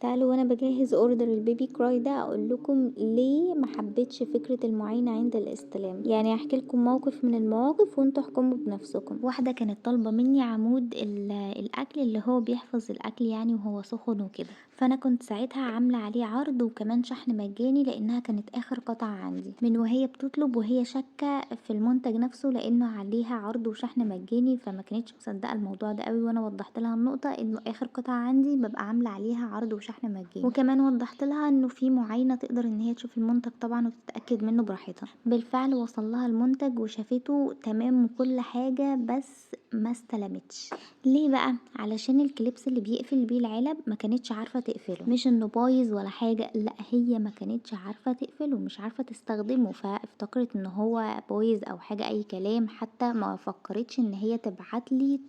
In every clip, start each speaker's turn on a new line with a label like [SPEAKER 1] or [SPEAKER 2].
[SPEAKER 1] تعالوا وانا بجهز اوردر البيبي كراي ده اقول لكم ليه ما حبيتش فكرة المعاينة عند الاستلام. يعني هحكي لكم موقف من المواقف وانتوا احكموا بنفسكم. واحدة كانت طالبة مني عمود الاكل اللي هو بيحفظ الاكل يعني وهو سخن وكده، فانا كنت ساعتها عاملة عليه عرض وكمان شحن مجاني لانها كانت اخر قطعة عندي. من وهي بتطلب وهي شاكة في المنتج نفسه لانه عليها عرض وشحن مجاني، فما كانتش مصدقة الموضوع ده قوي، وانا وضحت لها النقطة انه اخر قطعة عندي ببقى عاملة عليها عرض وشحن مجاني، وكمان وضحت لها انه في معاينة تقدر ان هي تشوف المنتج طبعا وتتأكد منه براحتها. بالفعل وصل لها المنتج وشافته تمام وكل حاجة، بس ما استلمتش. ليه بقى؟ علشان الكليبس اللي بيقفل بيه العلب ما كانتش عارفة تقفله، مش انه بايظ ولا حاجة، لا هي ما كانتش عارفة تقفله، مش عارفة تستخدمه، فافتكرت ان هو بايظ او حاجة اي كلام، حتى ما فكرتش ان هي تبعتلي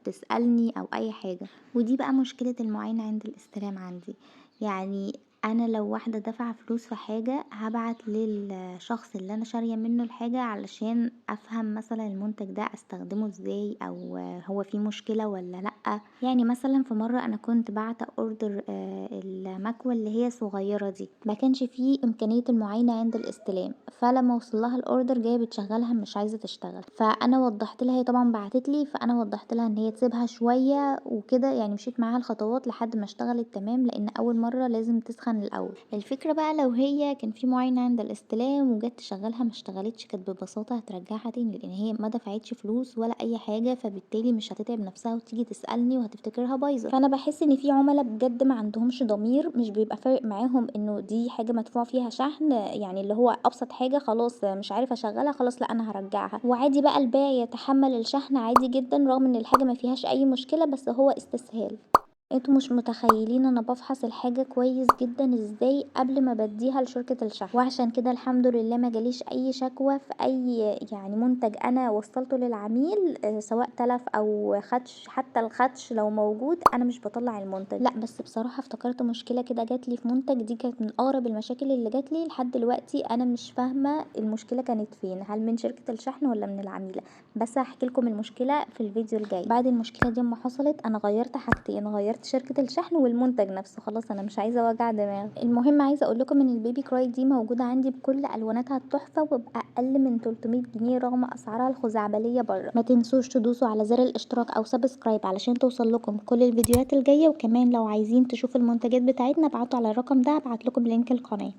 [SPEAKER 1] تسألني او اي حاجة. ودي بقى مشكلة المعاينة عند الاستلام عندي. يعني انا لو واحدة دفع فلوس في حاجة هبعت للشخص اللي انا شارية منه الحاجة علشان افهم مثلا المنتج ده استخدمه ازاي او هو فيه مشكلة ولا لأ. يعني مثلا في مرة انا كنت بعت اوردر المكوة اللي هي صغيرة دي، ما كانش فيه امكانية المعاينة عند الاستلام، فلما وصلها الاوردر جاية بتشغلها مش عايزة تشتغل، فانا وضحت لها، هي طبعا بعتتلي، فانا وضحت لها ان هي تسيبها شوية وكده، يعني مشيت معاها الخطوات لحد ما اشتغلت تمام، لان اول مرة لازم تسخن الاول. الفكرة بقى لو هي كان في معاينة عند الاستلام وجت تشغلها ما اشتغلتش، كانت ببساطة هترجعها تاني، لان هي ما دفعتش فلوس ولا اي حاجة، فبالتالي مش هتتعب نفسها وتيجي تسألني وهتفتكرها بايظة. فانا بحس ان في عملاء بجد ما عندهمش ضمير، مش بيبقى فارق معاهم انه دي حاجة مدفوع فيها شحن، يعني اللي هو ابسط حاجة خلاص مش عارفة اشغلها، خلاص لا انا هرجعها، وعادي بقى البائع يتحمل الشحن عادي جدا رغم ان الحاجة ما فيهاش اي مشكلة، بس هو استسهال. انتوا مش متخيلين انا بفحص الحاجة كويس جدا ازاي قبل ما بديها لشركة الشحن، وعشان كده الحمد لله ما جاليش اي شكوى في اي يعني منتج انا وصلته للعميل، سواء تلف او خدش، حتى الخدش لو موجود انا مش بطلع المنتج. لا بس بصراحة افتكرت مشكلة كده جاتلي في منتج، دي كانت من اقرب المشاكل اللي جاتلي لحد دلوقتي، انا مش فاهمة المشكلة كانت فين، هل من شركة الشحن ولا من العميل؟ بس هحكي لكم المشكلة في الفيديو الجاي. بعد المشكلة دي ما حصلت انا غيرت حاجتين، غيرت شركة الشحن والمنتج نفسه، خلاص انا مش عايزة وجع دماغ. المهم عايزة اقول لكم ان البيبي كراي دي موجودة عندي بكل الواناتها التحفة وبأقل من 300 جنيه رغم اسعارها الخزعبلية بره. ما تنسوش تدوسوا على زر الاشتراك او سبسكرايب علشان توصل لكم كل الفيديوهات الجاية، وكمان لو عايزين تشوفوا المنتجات بتاعتنا ابعتوا على الرقم ده، ابعت لكم لينك القناة.